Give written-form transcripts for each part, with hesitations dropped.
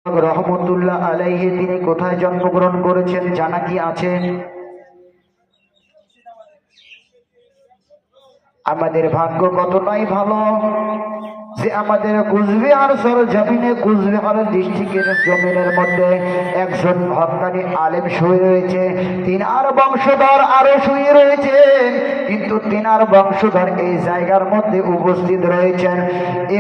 রহমতুল্লাহ আলাইহি তিনি কোথায় জন্মগ্রহণ করেছেন জানা কি আছে? আমাদের ভাগ্য কতটাই ভালো যে আমাদের কুচবিহার সরজমিনে, কুচবিহার ডিস্ট্রিক্টের জমিনের মধ্যে একজন হক্কানি আলেম শুয়ে রয়েছে। তিনার বংশধর আরো শুয়ে রয়েছেন, কিন্তু তিনার বংশধর এই জায়গার মধ্যে উপস্থিত রয়েছেন।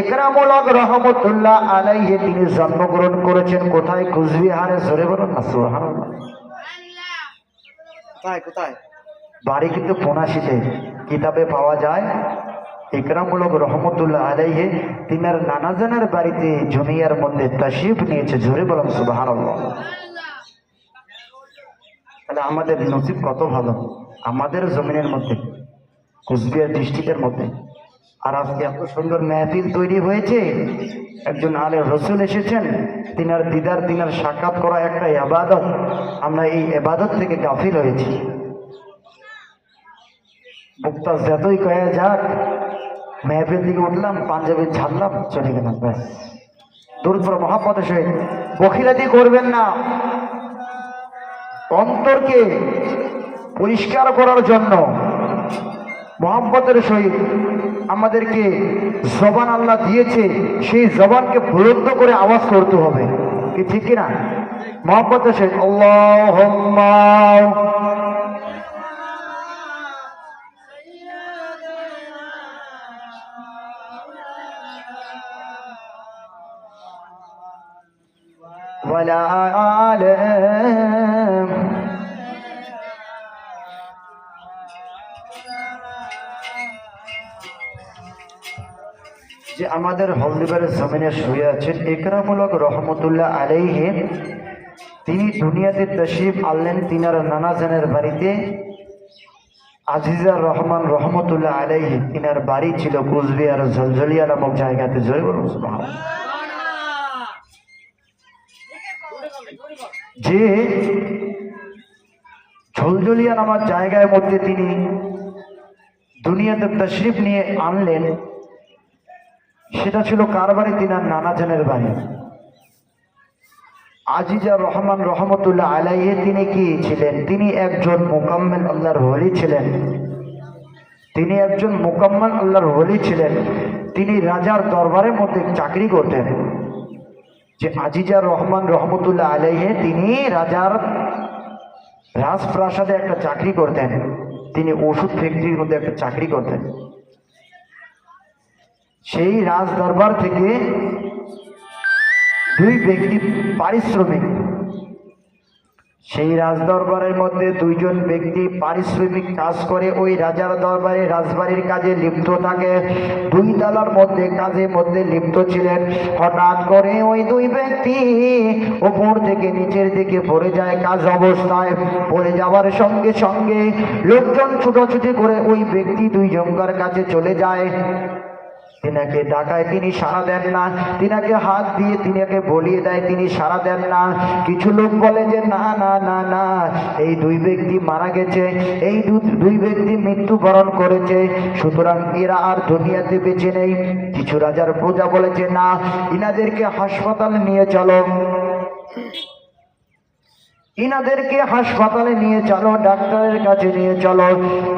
ইকরামুল হক রহমতুল্লাহ আলাইহি তিনি জন্মগ্রহণ করেছেন কোথায়? কুচবিহারে। জোরে বলুন না সুবহানাল্লাহ। কোথায় কোথায়? বাড়ি কিন্তু ফোনাশিতে, কিতাবে পাওয়া যায়। ইকরামুল হক রহমতুল্লাহ আলাইহি তিনার নানাজানের বাড়িতে জমিয়ার মধ্যে তাশরিফ নিয়েছে। জোরে বলুন সুবহানাল্লাহ। তাহলে আমাদের নসিব কত ভালো, আমাদের জমিনের মধ্যে, কুচবিহার ডিস্ট্রিক্টের মধ্যে। আর আজকে এত সুন্দর মেহফিল তৈরি হয়েছে। একজন আলে রসুল এসেছেন, তিনার দিদার, তিনার সাক্ষাৎ করা একটা ইবাদত। আমরা এই ইবাদত থেকে গাফিল হয়েছি। বক্তা যতই কয়ে যাক, মেহফিল থেকে উঠলাম, পাঞ্জাবি ছাড়লাম, চলে গেলাম, ব্যাস। দুরুদ মহাব্বতের সহিত বখিলাতি করবেন না। অন্তরকে পরিষ্কার করার জন্য মহাব্বতের সহিত আমাদেরকে জবান আল্লাহ দিয়েছে, সেই জবানকে বুলন্দ করে আওয়াজ করতে হবে, কি ঠিক কিনা? মহাব্বতের সহিত আল্লাহুম্মা ওয়ালা আলাম। যে আমাদের হলদিবারের জমিনে শুয়ে আছেন ইকরামুল হক রহমতুল্লাহ আলাইহি, তিনি দুনিয়াতে তাশরিফ আনলেন তিনার নানাজানের বাড়িতে। আজিজার রহমান রহমতুল্লাহ আলাইহি তিনার বাড়ি ছিল কুচবিহার ঝলঝলিয়া নামক জায়গাতে। জোরে বলুন সুবহানাল্লাহ। যে ঝলঝলিয়া নামক জায়গার মধ্যে তিনি দুনিয়াতে তাশরিফ নিয়ে আনলেন, সেটা ছিল কার বাড়ি? তিনার নানাজানের বাড়ি। আজিজা রহমান রহমতুল্লাহ আলাইহি তিনি কি ছিলেন? তিনি একজন মুকাম্মেল আল্লাহর ওলি ছিলেন। তিনি একজন মুকাম্মেল আল্লাহর ওলি ছিলেন। তিনি রাজার দরবারের মধ্যে চাকরি করতেন। যে আজিজা রহমান রহমতুল্লাহ আলাইহি তিনি রাজার রাজপ্রাসাদে একটা চাকরি করতেন। তিনি ওষুধ ফ্যাক্টরির মধ্যে একটা চাকরি করতেন। সেই রাজ দরবার থেকে দুই ব্যক্তি পারিশ্রমিক, সেই রাজ দরবারের মধ্যে দুইজন ব্যক্তি পারিশ্রমিক কাজ করে ওই রাজার দরবারে রাজবাড়ির কাজে লিপ্ত থাকে। দুই তালার মধ্যে কাজের মধ্যে লিপ্ত ছিলেন। হঠাৎ করে ওই দুই ব্যক্তি উপর থেকে নিচের দিকে পড়ে যায়। কাজ অবস্থায় পড়ে যাওয়ার সঙ্গে সঙ্গে লোকজন ছুটোছুটি করে ওই ব্যক্তি দুইজনকার কাছে চলে যায়। তিনাকে ডাকায়, তিনি সাড়া দেন না। তিনাকে হাত দিয়ে তিনাকে বলিয়ে দেয়, তিনি সাড়া দেন না। কিছু লোক বলে যে না না না না, এই দুই ব্যক্তি মারা গেছে, এই দুই ব্যক্তি মৃত্যুবরণ করেছে, সুতরাং এরা আর দুনিয়াতে বেঁচে নেই। কিছু রাজার প্রজা বলেছে না, ইনাদেরকে হাসপাতালে নিয়ে চলো, ইনাদেরকে হাসপাতালে নিয়ে চলো, ডাক্তারের কাছে নিয়ে চলো।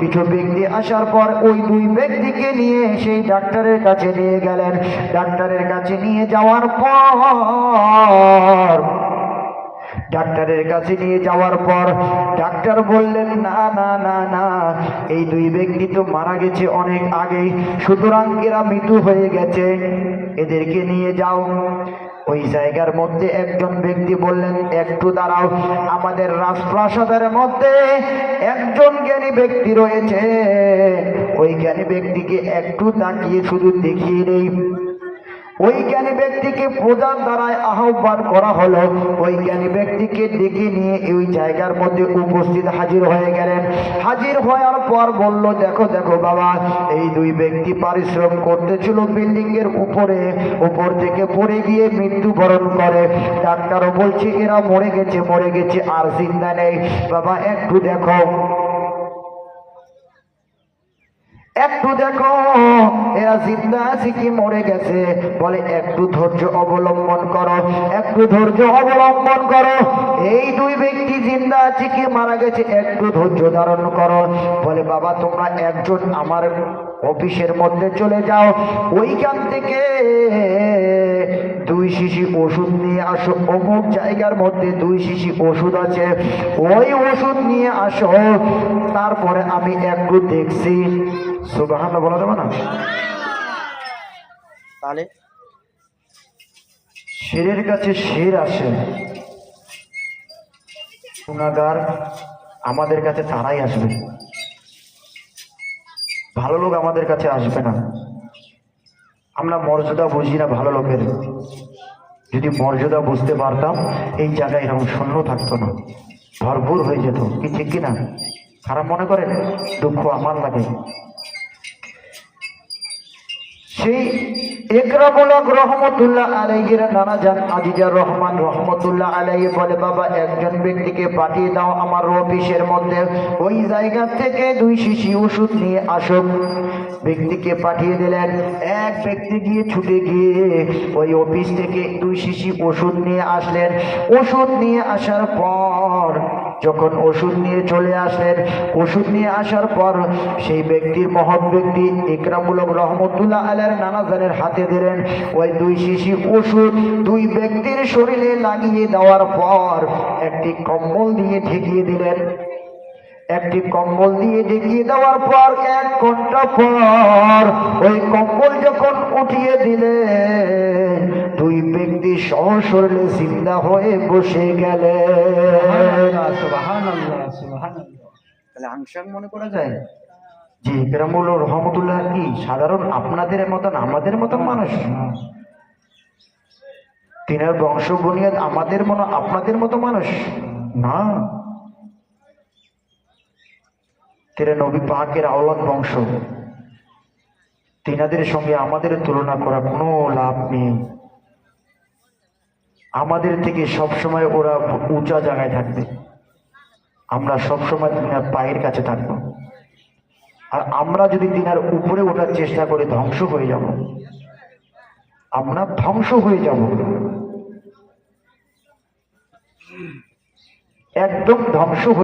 কিছু ব্যক্তি আসার পর ওই দুই ব্যক্তিকে নিয়ে সেই ডাক্তারের কাছে নিয়ে গেলেন। ডাক্তারের কাছে নিয়ে যাওয়ার পর ডাক্তার বললেন না না না না, এই দুই ব্যক্তি তো মারা গেছে অনেক আগেই, সুতরাং এরা মৃত্যু হয়ে গেছে, এদেরকে নিয়ে যাও। ওই জায়গার মধ্যে একজন ব্যক্তি বললেন, একটু দাঁড়াও, আমাদের রাজপ্রাসাদের মধ্যে একজন জ্ঞানী ব্যক্তি রয়েছে, ওই জ্ঞানী ব্যক্তিকে একটু তাকিয়ে শুধু দেখিয়ে নেই। ওই জ্ঞানী ব্যক্তিকে প্রজার দ্বারায় আহ্বান করা হলো। ওই জ্ঞানী ব্যক্তিকে ডেকে নিয়ে ওই জায়গার মধ্যে উপস্থিত হাজির হয়ে গেলেন। হাজির হওয়ার পর বলল, দেখো দেখো বাবা, এই দুই ব্যক্তি পরিশ্রম করতেছিল বিল্ডিং এর উপরে, উপর থেকে পড়ে গিয়ে মৃত্যুবরণ করে। ডাক্তারও বলছে এরা মরে গেছে আর জিন্দা নেই। বাবা একটু দেখো। একটু দেখো এরা জিন্দা আছে কি মরে গেছে। বলে একটু ধৈর্য অবলম্বন করো, একটু ধৈর্য অবলম্বন করো। এই দুই ব্যক্তি জিন্দা আছে কি মারা গেছে, একটু ধৈর্য ধারণ করো। বলে বাবা তোমরা একজন আমার অফিসের মধ্যে চলে যাও, ওইখান থেকে 2 শিশি ওষুধ নিয়ে আসো। অমুক জায়গার মধ্যে 2 শিশি ওষুধ আছে, ওই ওষুধ নিয়ে আসো। তারপরে আমি একটু দেখছি। সুবহানাল্লাহ বলা যাবে না? তাহলে শেরের কাছে শের আসে, গুনাহগার আমাদের কাছে তারাই আসবে, ভালো লোক আমাদের কাছে আসবে না। আমরা মর্যাদা বুঝি না ভালো লোকের। যদি মর্যাদা বুঝতে পারতাম এই জায়গায় এরকম শূন্য থাকতো না, ভরপুর হয়ে যেত। কি ঠিক কিনা? খারাপ মনে করেন? দুঃখ আমার লাগে। সেই ইকরামুল হক রহমতুল্লাহ আলাইহির নানা জান আজিজা রহমান রহমতুল্লাহ আলাইহি বলে বাবা একজন ব্যক্তিকে পাঠিয়ে দাও আমার অফিসের মধ্যে, ওই জায়গা থেকে 2 শিশি ওষুধ নিয়ে আসো। ব্যক্তিকে পাঠিয়ে দিলেন। এক ব্যক্তি গিয়ে ছুটে গিয়ে ওই অফিস থেকে 2 শিশি ওষুধ নিয়ে আসলেন। ওষুধ নিয়ে আসার পর যখন ওষুধ নিয়ে চলে আসলেন, ওষুধ নিয়ে আসার পর সেই ব্যক্তির মহৎ ব্যক্তি ইকরামুল হক রহমতুল্লাহ আলাইহির নানাজানের হাতে দিলেন। ওই 2 শিশি ওষুধ 2 ব্যক্তির শরীরে লাগিয়ে দেওয়ার পর একটি কম্বল দিয়ে ঢেকিয়ে দিলেন। একটি কম্বল দিয়ে ঢেকিয়ে দেওয়ার পর 1 ঘন্টা পর ওই কম্বল যখন উঠিয়ে দিলেন, 2 ব্যক্তি সশরীরে জিন্দা হয়ে বসে গেলেন। সুবহানাল্লাহ সুবহানাল্লাহ। তাহলে আংশিক মনে করা যায় যে ইকরামুল হক রহমতুল্লাহ কি সাধারণ আপনাদের মতন আমাদের মতন মানুষ? তিনার বংশ বুনিয়াদ আমাদের মতো আপনাদের মতো মানুষ না। তেরা নবী পাকের আওলাদ বংশ, তিনাদের সঙ্গে আমাদের তুলনা করা কোনো লাভ নেই। আমাদের থেকে সবসময় ওরা উঁচা জায়গায় থাকবে, আমরা সবসময় তিনার পায়ের কাছে থাকবো। আর আমরা যদি তিনার উপরে ওঠার চেষ্টা করি ধ্বংস হয়ে যাব, আমরা ধ্বংস হয়ে যাব, একদম ধ্বংস হয়ে